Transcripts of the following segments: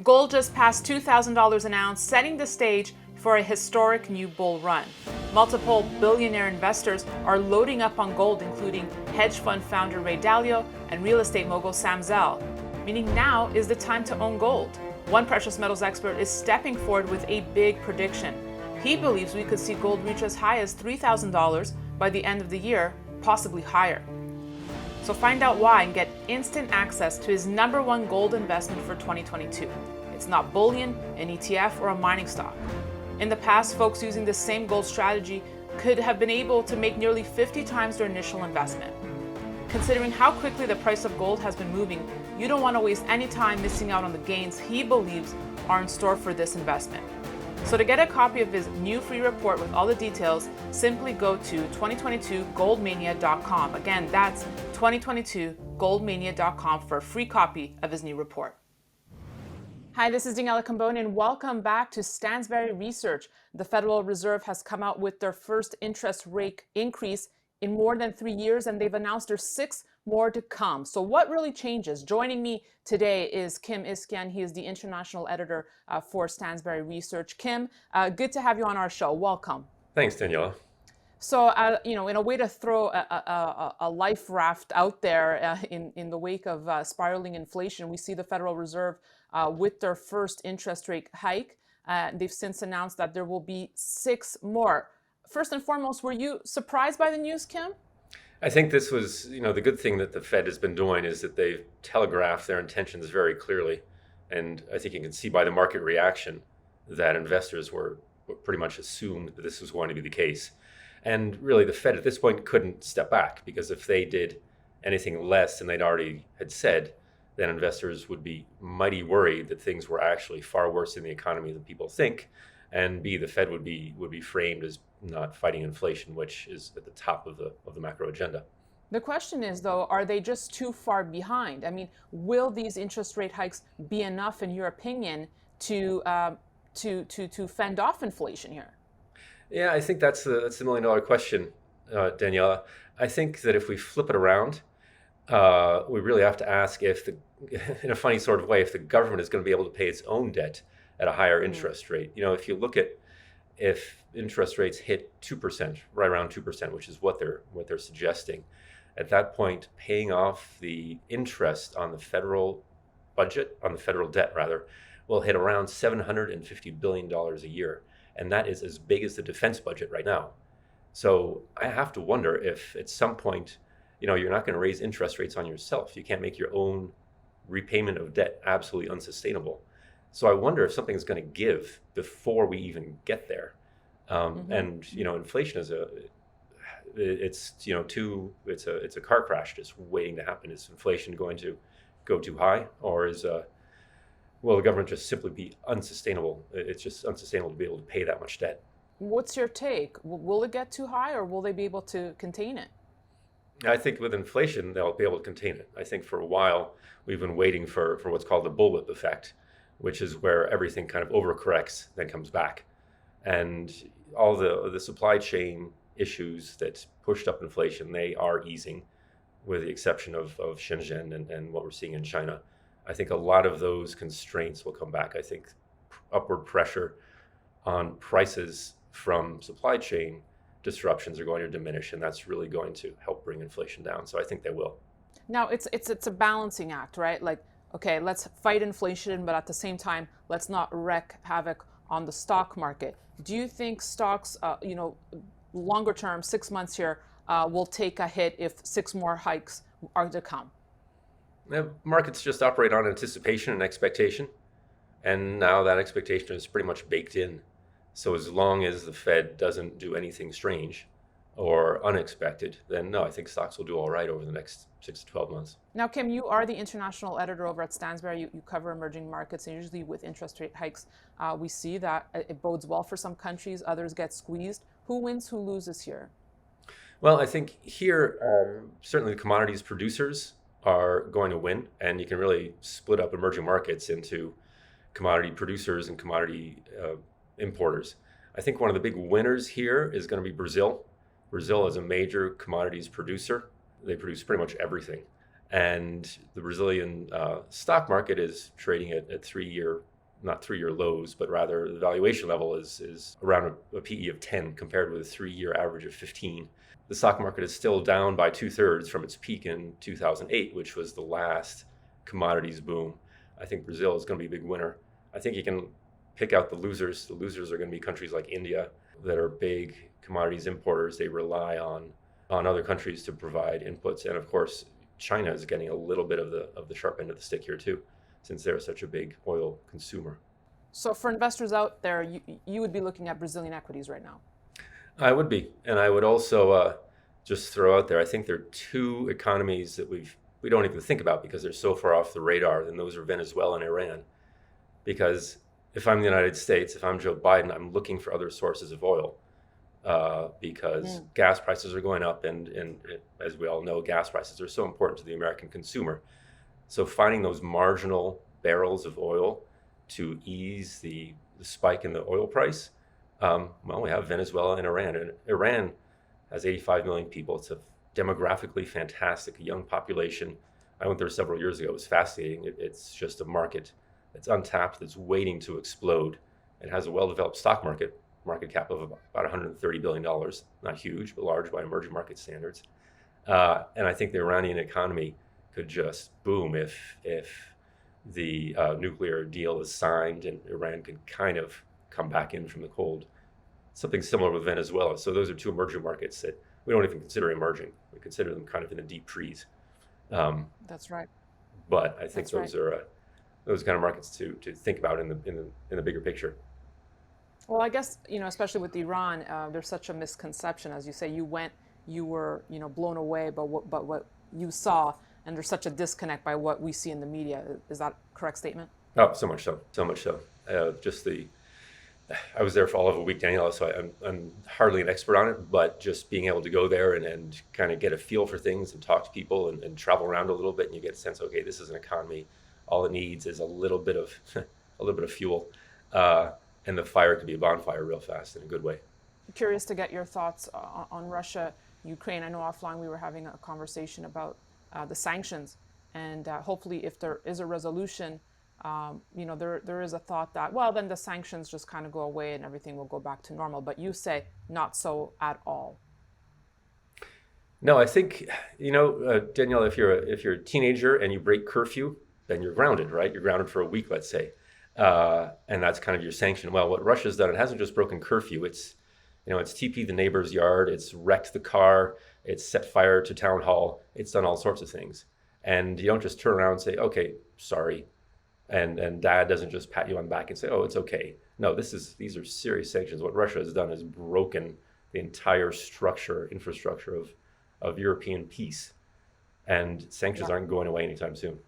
Gold just passed $2,000 an ounce, setting the stage for a historic new bull run. Multiple billionaire investors are loading up on gold, including hedge fund founder Ray Dalio and real estate mogul Sam Zell, meaning now is the time to own gold. One precious metals expert is stepping forward with a big prediction. He believes we could see gold reach as high as $3,000 by the end of the year, possibly higher. So find out why and get instant access to his #1 gold investment for 2022. It's not bullion, an ETF, or a mining stock. In the past, folks using the same gold strategy could have been able to make nearly 50 times their initial investment. Considering how quickly the price of gold has been moving, you don't want to waste any time missing out on the gains he believes are in store for this investment. So to get a copy of his new free report with all the details, simply go to 2022goldmania.com. Again, that's 2022goldmania.com for a free copy of his new report. Hi, this is Daniela Cambone, and welcome back to Stansberry Research. The Federal Reserve has come out with their first interest rate increase in more than 3 years, and they've announced there's 6 more to come. So what really changes? Joining me today is Kim Iskyan. He is the international editor for Stansberry Research. Kim, good to have you on our show. Welcome. Thanks, Daniela. So, in a way to throw a life raft out there in the wake of spiraling inflation, we see the Federal Reserve with their first interest rate hike. They've since announced that there will be 6 more. First and foremost, were you surprised by the news, Kim? I think this was, the good thing that the Fed has been doing is that they've telegraphed their intentions very clearly. And I think you can see by the market reaction that investors were pretty much assumed that this was going to be the case. And really, the Fed at this point couldn't step back, because if they did anything less than they'd already had said, then investors would be mighty worried that things were actually far worse in the economy than people think. And B, the Fed would be framed as not fighting inflation, which is at the top of the macro agenda. The question is, though, are they just too far behind? I mean, will these interest rate hikes be enough, in your opinion, to fend off inflation here? Yeah, I think that's the $1 million question, Daniela. I think that if we flip it around, we really have to ask if in a funny sort of way, if the government is going to be able to pay its own debt at a higher interest rate. If you look at if interest rates hit 2%, right around 2%, which is what they're suggesting, at that point, paying off the interest on the federal budget, on the federal debt rather, will hit around $750 billion a year. And that is as big as the defense budget right now. So I have to wonder if at some point, you're not going to raise interest rates on yourself. You can't make your own repayment of debt absolutely unsustainable. So I wonder if something's going to give before we even get there. And inflation is it's a car crash just waiting to happen. Is inflation going to go too high, or will the government just simply be unsustainable? It's just unsustainable to be able to pay that much debt. What's your take? Will it get too high, or will they be able to contain it? I think with inflation, they'll be able to contain it. I think for a while, we've been waiting for what's called the bullwhip effect, which is where everything kind of overcorrects, then comes back. And all the supply chain issues that pushed up inflation, they are easing, with the exception of Shenzhen and what we're seeing in China. I think a lot of those constraints will come back. I think upward pressure on prices from supply chain disruptions are going to diminish, and that's really going to help bring inflation down. So I think they will. Now, it's a balancing act, right? Like, okay, let's fight inflation, but at the same time, let's not wreak havoc on the stock market. Do you think stocks, longer term, 6 months here, will take a hit if 6 more hikes are to come? Markets just operate on anticipation and expectation, and now that expectation is pretty much baked in. So as long as the Fed doesn't do anything strange or unexpected, then no, I think stocks will do all right over the next 6 to 12 months. Now, Kim, you are the international editor over at Stansberry. You cover emerging markets, and usually with interest rate hikes, we see that it bodes well for some countries, others get squeezed. Who wins, who loses here? Well, I think here, certainly the commodities producers are going to win, and you can really split up emerging markets into commodity producers and commodity importers. I think one of the big winners here is going to be Brazil. Brazil is a major commodities producer. They produce pretty much everything. And the Brazilian stock market is trading at 3-year not 3-year lows, but rather the valuation level is around a PE of 10 compared with a 3-year average of 15. The stock market is still down by 2/3 from its peak in 2008, which was the last commodities boom. I think Brazil is going to be a big winner. I think you can pick out the losers. The losers are going to be countries like India that are big commodities importers. They rely on other countries to provide inputs. And of course, China is getting a little bit of the sharp end of the stick here too, since they're such a big oil consumer. So for investors out there, you would be looking at Brazilian equities right now. I would be. And I would also just throw out there, I think there are two economies that we don't even think about because they're so far off the radar, and those are Venezuela and Iran. Because if I'm the United States, if I'm Joe Biden, I'm looking for other sources of oil because gas prices are going up. And as we all know, gas prices are so important to the American consumer. So finding those marginal barrels of oil to ease the spike in the oil price, well, we have Venezuela and Iran. And Iran has 85 million people. It's a demographically fantastic, young population. I went there several years ago. It was fascinating. It's just a market that's untapped, that's waiting to explode. It has a well-developed stock market cap of about $130 billion. Not huge, but large by emerging market standards. And I think the Iranian economy could just boom if the nuclear deal is signed and Iran could kind of come back in from the cold. Something similar with Venezuela. So those are two emerging markets that we don't even consider emerging. We consider them kind of in the deep freeze. That's right. But I think those are those kind of markets to think about in the bigger picture. Well, I guess, especially with Iran, there's such a misconception. As you say, you were, blown away by what you saw, and there's such a disconnect by what we see in the media. Is that a correct statement? Oh, so much so. I was there for all of a week, Daniela, so I'm hardly an expert on it, but just being able to go there and kind of get a feel for things and talk to people and travel around a little bit, and you get a sense, okay, this is an economy. All it needs is a little bit of fuel, and the fire could be a bonfire real fast in a good way. Curious to get your thoughts on Russia, Ukraine. I know offline we were having a conversation about the sanctions, and hopefully, if there is a resolution, there is a thought that, well, then the sanctions just kind of go away and everything will go back to normal. But you say not so at all. No, I think, Danielle, if you're a teenager and you break curfew, then you're grounded, right? You're grounded for a week, let's say. And that's kind of your sanction. Well, what Russia's done, it hasn't just broken curfew. It's TP'd the neighbor's yard. It's wrecked the car. It's set fire to town hall. It's done all sorts of things. And you don't just turn around and say, okay, sorry. And dad doesn't just pat you on the back and say, oh, it's okay. No, these are serious sanctions. What Russia has done is broken the entire infrastructure of European peace. And sanctions aren't going away anytime soon.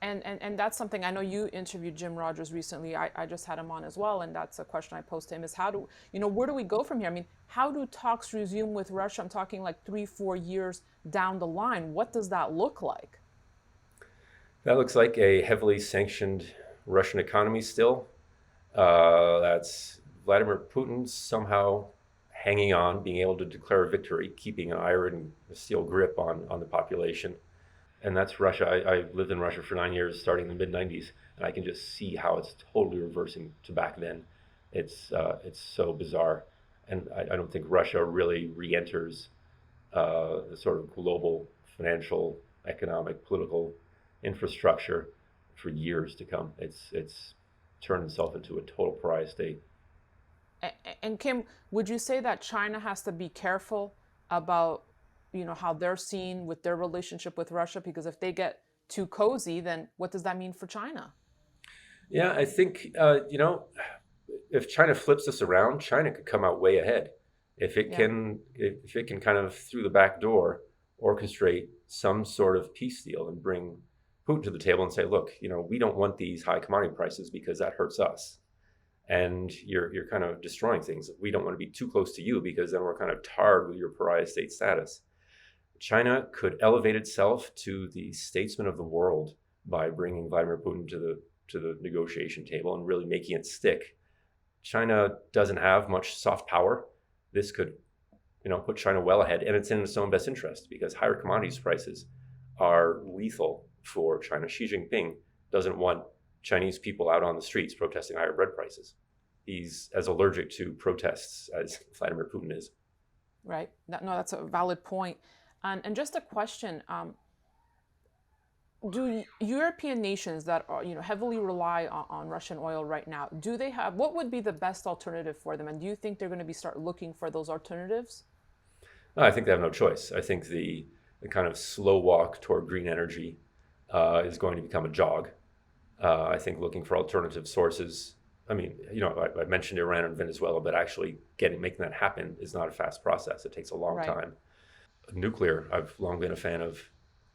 And that's something, I know you interviewed Jim Rogers recently. I just had him on as well, and that's a question I posed to him, is where do we go from here? I mean, how do talks resume with Russia? I'm talking like 3-4 years down the line. What does that look like? That looks like a heavily sanctioned Russian economy still. That's Vladimir Putin somehow hanging on, being able to declare victory, keeping an iron steel grip on the population. And that's Russia. I lived in Russia for 9 years, starting in the mid-90s, and I can just see how it's totally reversing to back then. It's so bizarre. And I don't think Russia really re-enters the sort of global financial, economic, political infrastructure for years to come. It's turned itself into a total pariah state. And Kim, would you say that China has to be careful about how they're seen with their relationship with Russia? Because if they get too cozy, then what does that mean for China? Yeah, I think, if China flips this around, China could come out way ahead. If it can kind of through the back door orchestrate some sort of peace deal and bring Putin to the table and say, look, we don't want these high commodity prices because that hurts us. And you're kind of destroying things. We don't want to be too close to you because then we're kind of tarred with your pariah state status. China could elevate itself to the statesman of the world by bringing Vladimir Putin to the negotiation table and really making it stick. China doesn't have much soft power. This could, put China well ahead, and it's in its own best interest because higher commodities prices are lethal for China. Xi Jinping doesn't want Chinese people out on the streets protesting higher bread prices. He's as allergic to protests as Vladimir Putin is. Right. No, that's a valid point. And just a question: do European nations that are, heavily rely on Russian oil right now, do they have, what would be the best alternative for them? And do you think they're going to be start looking for those alternatives? I think they have no choice. I think the kind of slow walk toward green energy is going to become a jog. I think looking for alternative sources. I mean, I mentioned Iran and Venezuela, but actually making that happen is not a fast process. It takes a long time. Nuclear, I've long been a fan of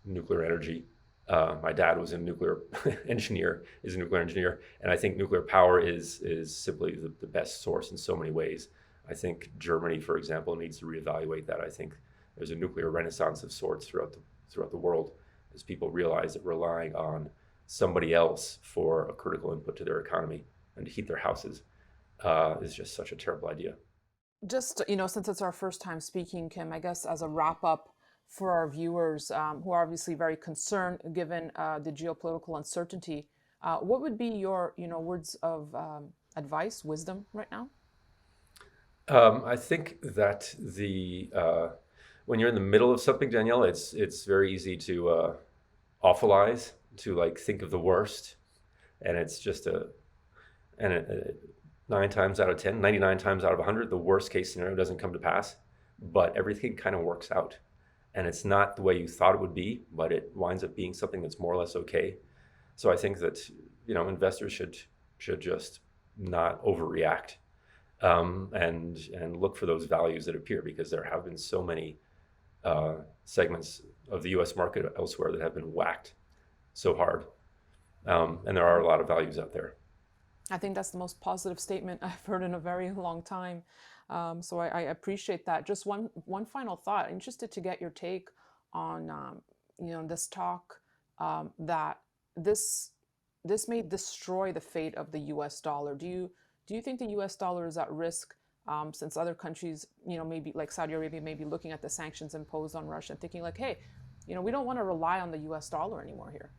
nuclear energy. My dad was a nuclear engineer, and I think nuclear power is simply the best source in so many ways. I think Germany, for example, needs to reevaluate that. I think there's a nuclear renaissance of sorts throughout the world as people realize that relying on somebody else for a critical input to their economy and to heat their houses is just such a terrible idea. Just, since it's our first time speaking, Kim, I guess as a wrap up for our viewers who are obviously very concerned given the geopolitical uncertainty, what would be your, words of advice, wisdom right now? I think that when you're in the middle of something, Daniela, it's very easy to awfulize, to think of the worst, and it's just 9 times out of 10, 99 times out of 100, the worst case scenario doesn't come to pass, but everything kind of works out, and it's not the way you thought it would be, but it winds up being something that's more or less okay. So I think that investors should just not overreact. And look for those values that appear, because there have been so many segments of the U.S. market elsewhere that have been whacked so hard, and there are a lot of values out there. I think that's the most positive statement I've heard in a very long time. So I appreciate that. Just one final thought. Interested to get your take on this talk that this may destroy the fate of the U.S. dollar. Do you think the U.S. dollar is at risk since other countries, maybe like Saudi Arabia, may be looking at the sanctions imposed on Russia and thinking like, hey, we don't want to rely on the U.S. dollar anymore here?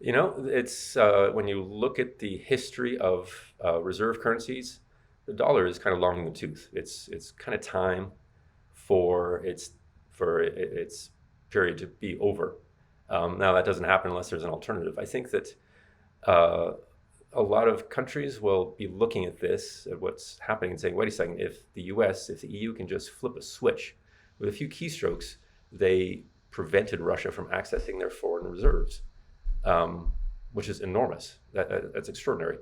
It's when you look at the history of reserve currencies, the dollar is kind of long in the tooth. It's kind of time for its period to be over. Now that doesn't happen unless there's an alternative. I think that a lot of countries will be looking at this, at what's happening, and saying, wait a second, if the EU can just flip a switch with a few keystrokes, they prevented Russia from accessing their foreign reserves, which is enormous. That's extraordinary.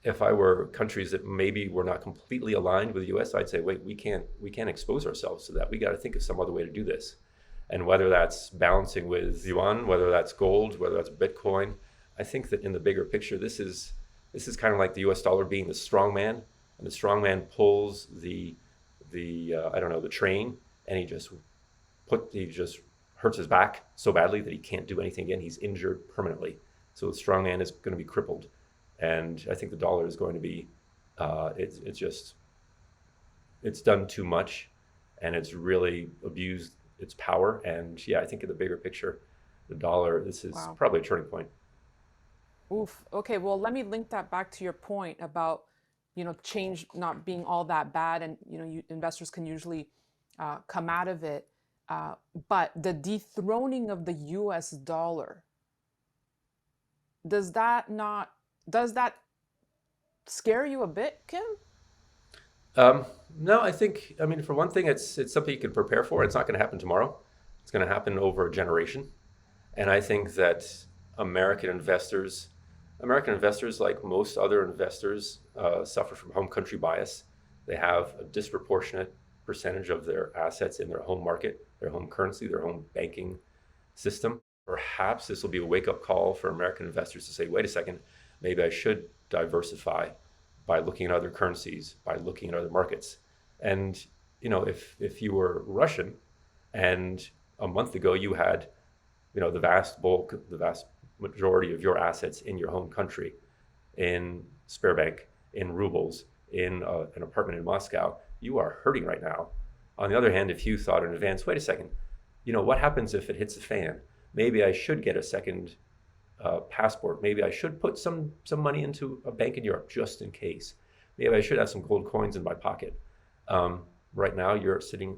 If I were countries that maybe were not completely aligned with the US, I'd say, wait, we can't expose ourselves to that. We got to think of some other way to do this. And whether that's balancing with yuan, whether that's gold, whether that's Bitcoin, I think that in the bigger picture, this is kind of like the U.S. dollar being the strong man, and the strong man pulls the train, and he just hurts his back so badly that he can't do anything again. He's injured permanently. So the strong man is going to be crippled, and I think the dollar is going to be it's done too much, and it's really abused its power. And yeah, I think in the bigger picture, the dollar, this is probably a turning point. Oof. Okay. Well, let me link that back to your point about, change not being all that bad, and investors can usually come out of it. But the dethroning of the U.S. dollar, does that scare you a bit, Kim? No, I think, for one thing, it's something you can prepare for. It's not going to happen tomorrow. It's going to happen over a generation, and I think that American investors, like most other investors, suffer from home country bias. They have a disproportionate percentage of their assets in their home market, their home currency, their home banking system. Perhaps this will be a wake-up call for American investors to say, wait a second, maybe I should diversify by looking at other currencies, by looking at other markets. And if you were Russian and a month ago you had the vast majority of your assets in your home country, in Sberbank, in rubles, in an apartment in Moscow, you are hurting right now. On the other hand, if you thought in advance, wait a second, what happens if it hits the fan? Maybe I should get a second passport. Maybe I should put some money into a bank in Europe just in case. Maybe I should have some gold coins in my pocket. Right now, you're sitting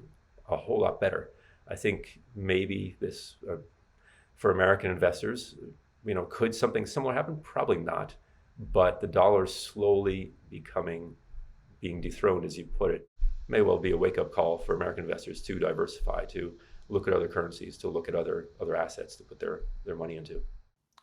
a whole lot better. I think maybe this, for American investors, could something similar happen? Probably not. But the dollar's slowly being dethroned, as you put it, may well be a wake-up call for American investors to diversify, to look at other currencies, to look at other assets to put their money into.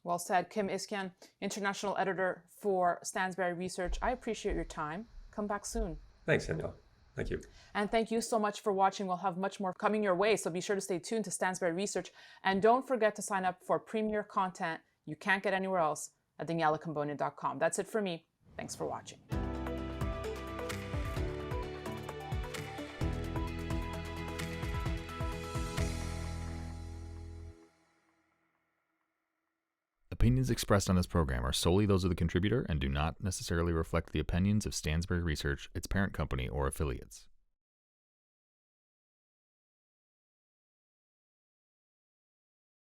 Well said. Kim Iskyan, international editor for Stansberry Research. I appreciate your time. Come back soon. Thanks, Daniela. Thank you. And thank you so much for watching. We'll have much more coming your way, so be sure to stay tuned to Stansberry Research. And don't forget to sign up for premier content you can't get anywhere else at danielacambone.com. That's it for me. Thanks for watching. Opinions expressed on this program are solely those of the contributor and do not necessarily reflect the opinions of Stansberry Research, its parent company, or affiliates.